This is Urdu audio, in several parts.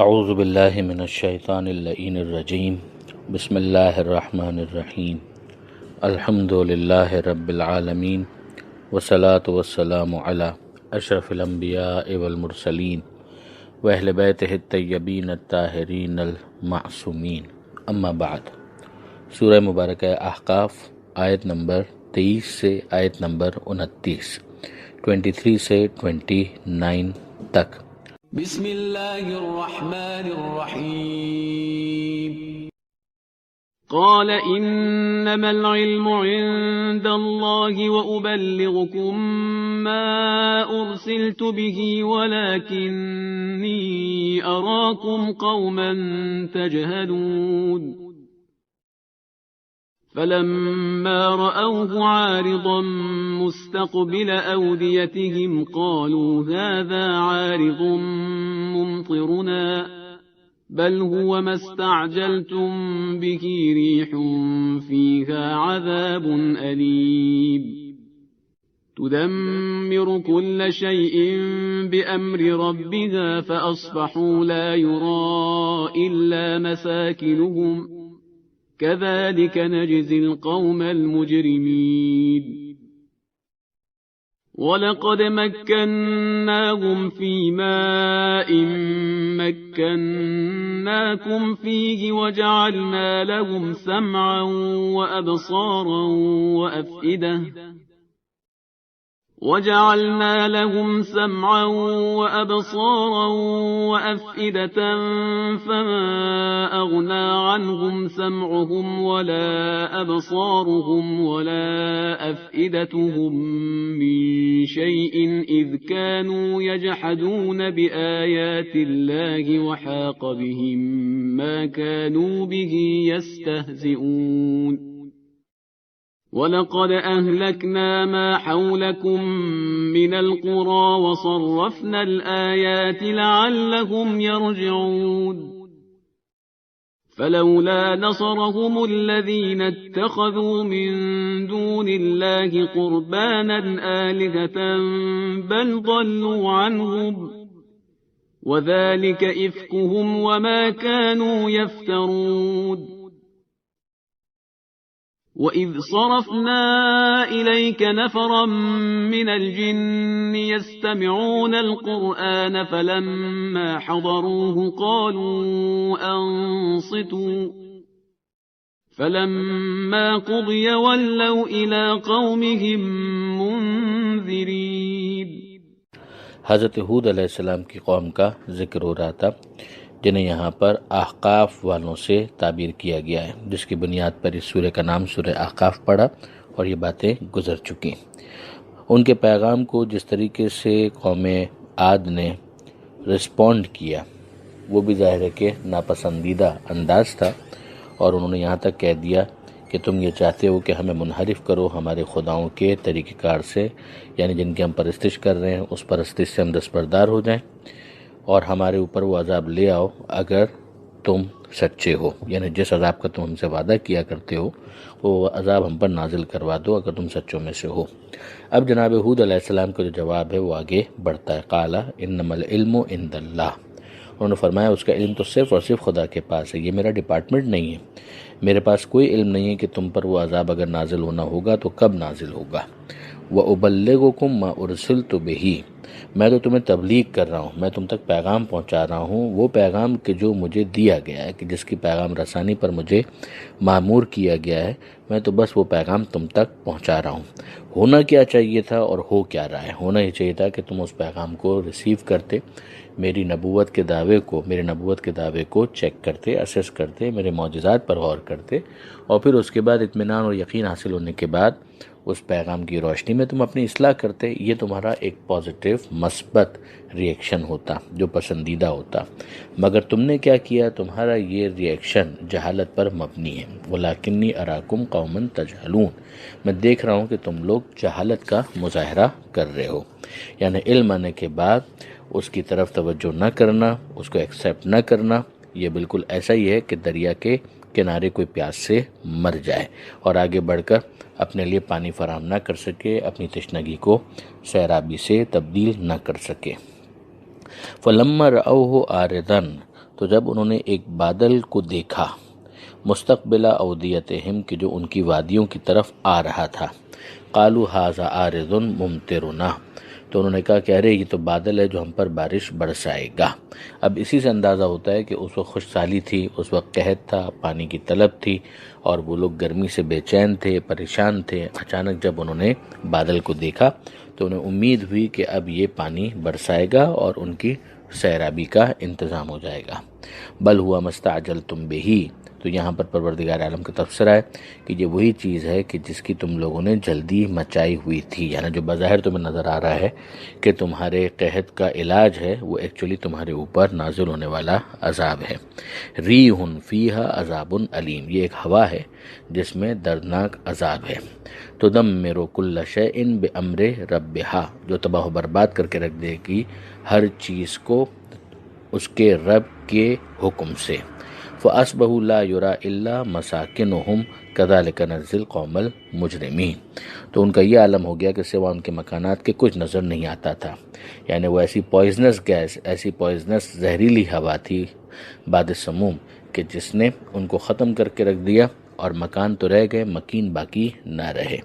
اعوذ باللہ من الشیطان اللعین الرجیم بسم اللہ الرحمن الرحیم الحمد للہ رب العالمین والصلاة والسلام علی اشرف الانبیاء والمرسلین واہل بیتہ الطیبین الطاہرین المعصومین اما بعد۔ سورہ مبارکہ احقاف آیت نمبر 23 سے آیت نمبر 29، 23 سے 29 تک۔ بسم اللہ الرحمن الرحیم۔ قال انما العلم عند اللہ وابلغکم ما ارسلت به ولکنی اراکم قوما تجہلون۔ فلما رأوه عارضا مستقبل أوديتهم قالوا هذا عارض ممطرنا بل هو ما استعجلتم به ريح فيها عذاب أليم تدمر كل شيء بأمر ربها فأصبحوا لا يرى إلا مساكنهم كذلك نجزي القوم المجرمين۔ وَلَقَدْ مَكَّنَّاهُمْ فِي مَاءٍ مَكَّنَّاكُمْ فِيهِ وَجَعَلْنَا لَهُمْ سَمْعًا وَأَبْصَارًا وَأَفْئِدَةً فَمَا أَغْنَى عَنْهُمْ سَمْعُهُمْ وَلَا أَبْصَارُهُمْ وَلَا أَفْئِدَتُهُم مِّن شَيْءٍ إِذْ كَانُوا يَجْحَدُونَ بِآيَاتِ اللَّهِ وَحَاقَ بِهِم مَّا كَانُوا بِهِ يَسْتَهْزِئُونَ۔ وَلَقَدْ أَهْلَكْنَا مَا حَوْلَكُمْ مِنَ الْقُرَى وَصَرَّفْنَا الْآيَاتِ لَعَلَّهُمْ يَرْجِعُونَ۔ فَلَوْلَا نَصَرَهُمُ الَّذِينَ اتَّخَذُوا مِن دُونِ اللَّهِ قُرْبَانًا آلِهَةً بَلْ ضَلُّوا عَنْهُمْ وَذَلِكَ إِفْكُهُمْ وَمَا كَانُوا يَفْتَرُونَ۔ وَإِذْ صَرَفْنَا إِلَيْكَ نَفَرًا مِّنَ الْجِنِّ يَسْتَمِعُونَ الْقُرْآنَ فَلَمَّا حَضَرُوهُ قَالُوا أَنصِتُوا فَلَمَّا قُضِيَ وَلَّوْا إِلَىٰ قَوْمِهِم مُّنذِرِينَ۔ حضرت ہود علیہ السلام کی قوم کا ذکر ہو رہا تھا، جنہیں یہاں پر احقاف والوں سے تعبیر کیا گیا ہے، جس کی بنیاد پر اس سورہ کا نام سورہ احقاف پڑا اور یہ باتیں گزر چکی۔ ان کے پیغام کو جس طریقے سے قوم عاد نے رسپونڈ کیا وہ بھی ظاہر ہے کہ ناپسندیدہ انداز تھا، اور انہوں نے یہاں تک کہہ دیا کہ تم یہ چاہتے ہو کہ ہمیں منحرف کرو ہمارے خداؤں کے طریقہ کار سے، یعنی جن کی ہم پرستش کر رہے ہیں اس پرستش سے ہم دستبردار ہو جائیں، اور ہمارے اوپر وہ عذاب لے آؤ اگر تم سچے ہو، یعنی جس عذاب کا تم ہم سے وعدہ کیا کرتے ہو وہ عذاب ہم پر نازل کروا دو اگر تم سچوں میں سے ہو۔ اب جناب ہود علیہ السلام کا جو جواب ہے وہ آگے بڑھتا ہے۔ قال انما العلم عند اللہ، انہوں نے فرمایا اس کا علم تو صرف اور صرف خدا کے پاس ہے، یہ میرا ڈپارٹمنٹ نہیں ہے، میرے پاس کوئی علم نہیں ہے کہ تم پر وہ عذاب اگر نازل ہونا ہوگا تو کب نازل ہوگا۔ وَأُبَلِّغُكُم مَّا أُرْسِلْتُ بِهِ، میں تو تمہیں تبلیغ کر رہا ہوں، میں تم تک پیغام پہنچا رہا ہوں، وہ پیغام کہ جو مجھے دیا گیا ہے، کہ جس کی پیغام رسانی پر مجھے مامور کیا گیا ہے، میں تو بس وہ پیغام تم تک پہنچا رہا ہوں۔ ہونا کیا چاہیے تھا اور ہو کیا رہا ہے؟ ہونا یہ چاہیے تھا کہ تم اس پیغام کو ریسیو کرتے، میری نبوت کے دعوے کو چیک کرتے، اسیس کرتے، میرے معجزات پر غور کرتے، اور پھر اس کے بعد اطمینان اور یقین حاصل ہونے کے بعد اس پیغام کی روشنی میں تم اپنی اصلاح کرتے۔ یہ تمہارا ایک پازیٹیو مثبت ری ایکشن ہوتا جو پسندیدہ ہوتا، مگر تم نے کیا کیا؟ تمہارا یہ ری ایکشن جہالت پر مبنی ہے۔ وَلَٰكِنِّي أَرَاكُمْ قَوْمًا تَجْهَلُونَ، میں دیکھ رہا ہوں کہ تم لوگ جہالت کا مظاہرہ کر رہے ہو، یعنی علم آنے کے بعد اس کی طرف توجہ نہ کرنا، اس کو ایکسیپٹ نہ کرنا، یہ بالکل ایسا ہی ہے کہ دریا کے کنارے کوئی پیاس سے مر جائے اور آگے بڑھ کر اپنے لیے پانی فراہم نہ کر سکے، اپنی تشنگی کو سیرابی سے تبدیل نہ کر سکے۔ فَلَمَّا رَأَوْهُ عَارِضًا، تو جب انہوں نے ایک بادل کو دیکھا مستقبل اودیتہم کہ جو ان کی وادیوں کی طرف آ رہا تھا، قالوا ھذا عارض ممطرنا، تو انہوں نے کہا کہ ارے یہ تو بادل ہے جو ہم پر بارش برسائے گا۔ اب اسی سے اندازہ ہوتا ہے کہ اس وقت خوش سالی تھی، اس وقت قحط تھا، پانی کی طلب تھی، اور وہ لوگ گرمی سے بے چین تھے، پریشان تھے۔ اچانک جب انہوں نے بادل کو دیکھا تو انہیں امید ہوئی کہ اب یہ پانی برسائے گا اور ان کی سیرابی کا انتظام ہو جائے گا۔ بل ہوا مستعجلتم بہ، تو یہاں پر پروردگار عالم کا تبصرہ ہے کہ یہ وہی چیز ہے کہ جس کی تم لوگوں نے جلدی مچائی ہوئی تھی، یعنی جو بظاہر تمہیں نظر آ رہا ہے کہ تمہارے قحط کا علاج ہے، وہ ایکچولی تمہارے اوپر نازل ہونے والا عذاب ہے۔ ریح فیہا عذاب علیم، یہ ایک ہوا ہے جس میں دردناک عذاب ہے۔ تدمر کل شیء بامر ربہا، جو تباہ و برباد کر کے رکھ دے گی ہر چیز کو اس کے رب کے حکم سے۔ فَأَصْبَحُوا لَا يُرَىٰ إِلَّا مَسَاكِنُهُمْ كَذَٰلِكَ نَجْزِي الْقَوْمَ الْمُجْرِمِينَ، تو ان کا یہ عالم ہو گیا کہ سوا ان کے مکانات کے کچھ نظر نہیں آتا تھا، یعنی وہ ایسی پوائزنس گیس، ایسی پوائزنس زہریلی ہوا تھی باد سموم کہ جس نے ان کو ختم کر کے رکھ دیا، اور مکان تو رہ گئے، مکین باقی نہ رہے،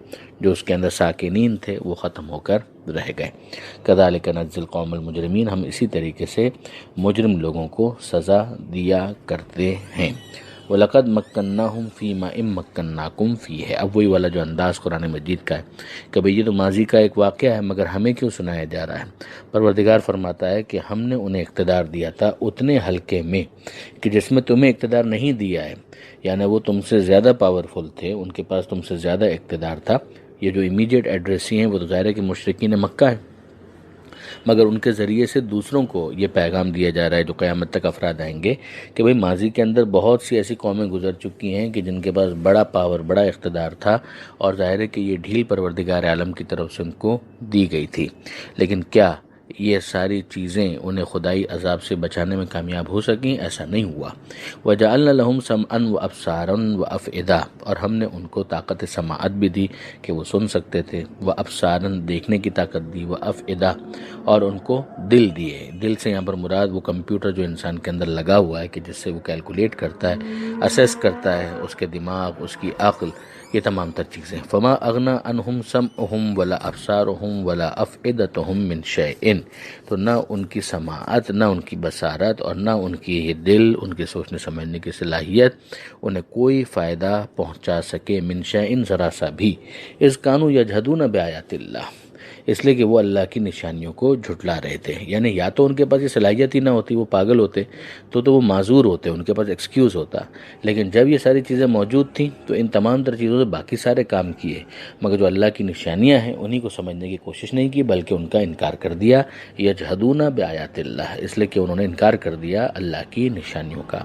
جو اس کے اندر ساکنین تھے وہ ختم ہو کر رہ گئے۔ کذالک نجزی القوم المجرمین، ہم اسی طریقے سے مجرم لوگوں کو سزا دیا کرتے ہیں۔ وَلَقَدْ مَكَّنَّاهُمْ فِي مَا إِن مَّكَّنَّاكُمْ فِيهِ، اب وہی والا جو انداز قرآن مجید کا ہے کہ بھئی یہ تو ماضی کا ایک واقعہ ہے مگر ہمیں کیوں سنایا جا رہا ہے۔ پروردگار فرماتا ہے کہ ہم نے انہیں اقتدار دیا تھا اتنے حلقے میں کہ جس میں تمہیں اقتدار نہیں دیا ہے، یعنی وہ تم سے زیادہ پاورفل تھے، ان کے پاس تم سے زیادہ اقتدار تھا۔ یہ جو امیڈیٹ ایڈریسی ہیں وہ تو ظاہر ہے کہ مشرکین مکہ ہیں، مگر ان کے ذریعے سے دوسروں کو یہ پیغام دیا جا رہا ہے جو قیامت تک افراد آئیں گے کہ بھئی ماضی کے اندر بہت سی ایسی قومیں گزر چکی ہیں کہ جن کے پاس بڑا پاور، بڑا اقتدار تھا، اور ظاہر ہے کہ یہ ڈھیل پروردگار عالم کی طرف سے ان کو دی گئی تھی، لیکن کیا یہ ساری چیزیں انہیں خدائی عذاب سے بچانے میں کامیاب ہو سکیں؟ ایسا نہیں ہوا۔ وَجَعَلْنَا لَهُمْ سَمْعًا وَأَبْصَارًا وَأَفْئِدَةً، اور ہم نے ان کو طاقت سماعت بھی دی کہ وہ سن سکتے تھے، وَأَبْصَارًا دیکھنے کی طاقت دی، وَأَفْئِدَةً اور ان کو دل دیے۔ دل سے یہاں پر مراد وہ کمپیوٹر جو انسان کے اندر لگا ہوا ہے کہ جس سے وہ کیلکولیٹ کرتا ہے، اسیس کرتا ہے، اس کے دماغ، اس کی عقل، یہ تمام تر چیزیں۔ فما اغنى عنهم سمعهم ولا ابصارهم ولا افئدتهم من شيء، تو نہ ان کی سماعت، نہ ان کی بصارت، اور نہ ان کی دل، ان کے سوچنے سمجھنے کی صلاحیت انہیں کوئی فائدہ پہنچا سکے، من شيء ذرا سا بھی، اذ كانوا يجحدون بآيات اللہ، اس لیے کہ وہ اللہ کی نشانیوں کو جھٹلا رہے تھے۔ یعنی یا تو ان کے پاس یہ صلاحیت ہی نہ ہوتی، وہ پاگل ہوتے تو وہ معذور ہوتے، ان کے پاس ایکسکیوز ہوتا، لیکن جب یہ ساری چیزیں موجود تھیں تو ان تمام تر چیزوں سے باقی سارے کام کیے، مگر جو اللہ کی نشانیاں ہیں انہی کو سمجھنے کی کوشش نہیں کی، بلکہ ان کا انکار کر دیا۔ یجحدون بآیات اللہ، اس لیے کہ انہوں نے انکار کر دیا اللہ کی نشانیوں کا۔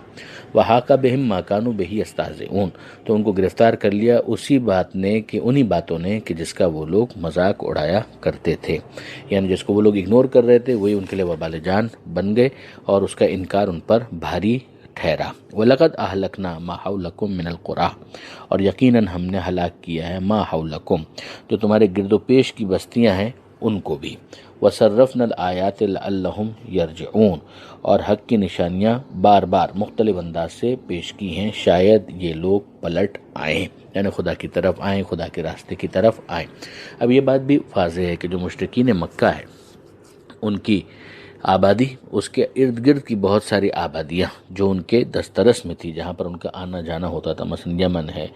وحاق بہم ما کانوا بہ یستہزئون، تو ان کو گرفتار کر لیا اسی بات نے، کہ انہی باتوں نے کہ جس کا وہ لوگ مذاق اڑایا کرتے تھے، یعنی جس کو وہ لوگ اگنور کر رہے تھے وہی ان کے لیے وبال جان بن گئے، اور اس کا انکار ان پر بھاری ٹھہرا۔ وَلَقَدْ أَهْلَكْنَا مَا حَوْلَكُمْ مِنَ الْقُرَىٰ، اور یقیناً ہم نے ہلاک کیا ہے ما حولکم، جو تمہارے گرد و پیش کی بستیاں ہیں ان کو بھی۔ وَصَرَّفْنَا الْآيَاتِ لَعَلَّهُمْ يَرْجِعُونَ، اور حق کی نشانیاں بار بار مختلف انداز سے پیش کی ہیں شاید یہ لوگ پلٹ آئیں، یعنی خدا کی طرف آئیں، خدا کے راستے کی طرف آئیں۔ اب یہ بات بھی واضح ہے کہ جو مشرکین مکہ ہے ان کی آبادی، اس کے ارد گرد کی بہت ساری آبادیاں جو ان کے دسترس میں تھی، جہاں پر ان کا آنا جانا ہوتا تھا، مثلا یمن ہے،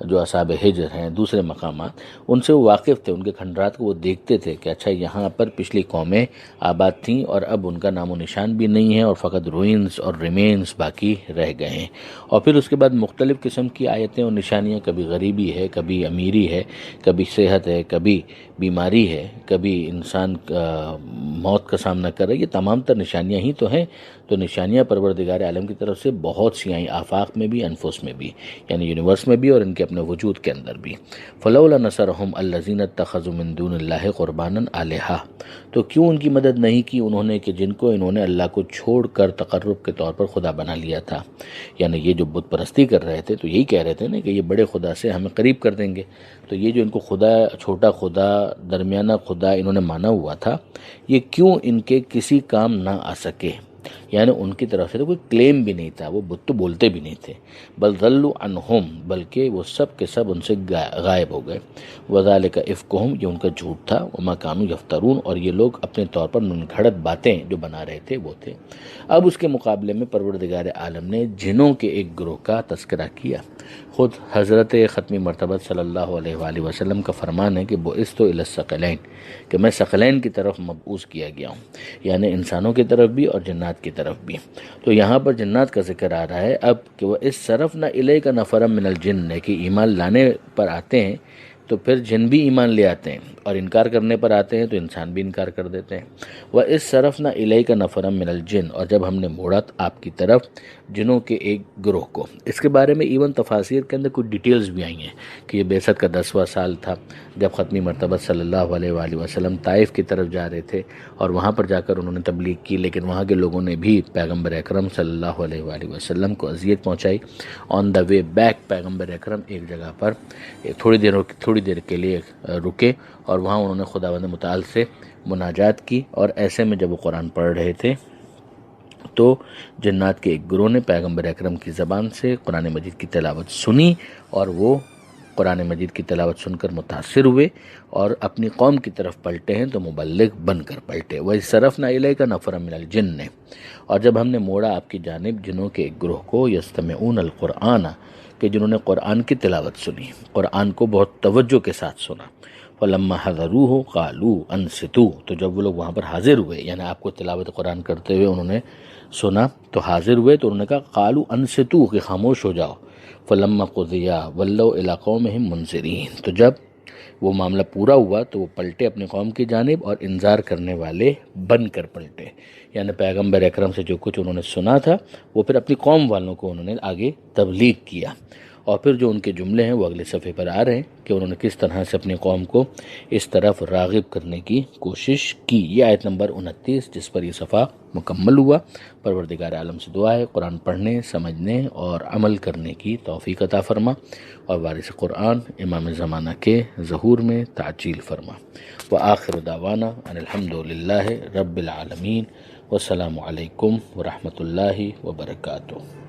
جو اصحاب حجر ہیں، دوسرے مقامات، ان سے وہ واقف تھے، ان کے کھنڈرات کو وہ دیکھتے تھے کہ اچھا یہاں پر پچھلی قومیں آباد تھیں اور اب ان کا نام و نشان بھی نہیں ہے، اور فقط روئنز اور ریمینز باقی رہ گئے ہیں۔ اور پھر اس کے بعد مختلف قسم کی آیتیں اور نشانیاں، کبھی غریبی ہے، کبھی امیری ہے، کبھی صحت ہے، کبھی بیماری ہے، کبھی انسان موت کا سامنا کر رہا ہے، یہ تمام تر نشانیاں ہی تو ہیں۔ تو نشانیاں پروردگار عالم کی طرف سے بہت سی آئیں، آفاق میں بھی، انفس میں بھی، یعنی یونیورس میں بھی اور ان کے اپنے وجود کے اندر بھی۔ فلولا نصرهم الذين اتخذوا من دون الله قربانا آلهة، تو کیوں ان کی مدد نہیں کی انہوں نے کہ جن کو انہوں نے اللہ کو چھوڑ کر تقرب کے طور پر خدا بنا لیا تھا، یعنی یہ جو بت پرستی کر رہے تھے تو یہی کہہ رہے تھے نا کہ یہ بڑے خدا سے ہمیں قریب کر دیں گے، تو یہ جو ان کو خدا، چھوٹا خدا، درمیانہ خدا انہوں نے مانا ہوا تھا، یہ کیوں ان کے کسی کام نہ آ سکے۔ یعنی ان کی طرف سے تو کوئی کلیم بھی نہیں تھا، وہ بت تو بولتے بھی نہیں تھے، بل ضلوا عنہم، بلکہ وہ سب کے سب ان سے غائب ہو گئے، وذالک افکہم، یہ ان کا جھوٹ تھا، وما کانوا یفترون، اور یہ لوگ اپنے طور پر منگھڑت باتیں جو بنا رہے تھے وہ تھے۔ اب اس کے مقابلے میں پروردگار عالم نے جنوں کے ایک گروہ کا تذکرہ کیا۔ خود حضرت ختمی مرتبہ صلی اللہ علیہ وآلہ وسلم کا فرمان ہے کہ بعثت الی الثقلین، کہ میں ثقلین کی طرف مبعوث کیا گیا ہوں، یعنی انسانوں کی طرف بھی اور جنات کی طرف بھی۔ تو یہاں پر جنات کا ذکر آ رہا ہے اب کہ وہ اس صرفنا الیک نفرا من الجن، کہ ایمان لانے پر آتے ہیں تو پھر جن بھی ایمان لے آتے ہیں، اور انکار کرنے پر آتے ہیں تو انسان بھی انکار کر دیتے ہیں۔ وَإِذْ صَرَفْنَا إِلَيْكَ نَفَرًا مِنَ الْجِنِّ، اور جب ہم نے موڑا آپ کی طرف جنوں کے ایک گروہ کو۔ اس کے بارے میں ایون تفاسیر کے اندر کچھ ڈیٹیلز بھی آئی ہیں کہ یہ بعثت کا 10واں سال تھا جب ختمی مرتبہ صلی اللہ علیہ وآلہ وسلم طائف کی طرف جا رہے تھے، اور وہاں پر جا کر انہوں نے تبلیغ کی، لیکن وہاں کے لوگوں نے بھی پیغمبر اکرم صلی اللہ علیہ وآلہ وسلم کو اذیت پہنچائی۔ آن دا وے بیک پیغمبر اکرم ایک جگہ پر تھوڑی دیر کے لیے رکے، اور وہاں انہوں نے خداوند متعال سے مناجات کی، اور ایسے میں جب وہ قرآن پڑھ رہے تھے تو جنات کے ایک گروہ نے پیغمبر اکرم کی زبان سے قرآن مجید کی تلاوت سنی، اور وہ قرآن مجید کی تلاوت سن کر متاثر ہوئے اور اپنی قوم کی طرف پلٹے ہیں تو مبلغ بن کر پلٹے۔ وَإِذْ صَرَفْنَا إِلَيْكَ نَفَرًا مِنَ الْجِنِّ، اور جب ہم نے موڑا آپ کی جانب جنوں کے ایک گروہ کو، يَسْتَمِعُونَ الْقُرْآنَ، کہ جنہوں نے قرآن کی تلاوت سنی، قرآن کو بہت توجہ کے ساتھ سنا۔ فَلَمَّا حَضَرُوهُ قَالُوا أَنصِتُوا، تو جب وہ لوگ وہاں پر حاضر ہوئے، یعنی آپ کو تلاوت قرآن کرتے ہوئے انہوں نے سنا تو حاضر ہوئے، تو انہوں نے کہا قَالُوا أَنصِتُوا، کہ خاموش ہو جاؤ۔ فَلَمَّا قُضِيَ وَلَّوْا إِلَىٰ قَوْمِهِمْ مُنذِرِينَ، تو جب وہ معاملہ پورا ہوا تو وہ پلٹے اپنی قوم کی جانب اور انذار کرنے والے بن کر پلٹے، یعنی پیغمبر اکرم سے جو کچھ انہوں نے سنا تھا وہ پھر اپنی قوم والوں کو انہوں نے آگے تبلیغ کیا۔ اور پھر جو ان کے جملے ہیں وہ اگلے صفحے پر آ رہے ہیں کہ انہوں نے کس طرح سے اپنی قوم کو اس طرف راغب کرنے کی کوشش کی۔ یہ آیت نمبر 29 جس پر یہ صفحہ مکمل ہوا۔ پروردگار عالم سے دعا ہے قرآن پڑھنے، سمجھنے اور عمل کرنے کی توفیق عطا فرما، اور وارث قرآن امام زمانہ کے ظہور میں تعجیل فرما۔ وآخر دعوانا ان الحمد للہ رب العالمین، والسلام علیکم ورحمۃ اللہ وبرکاتہ۔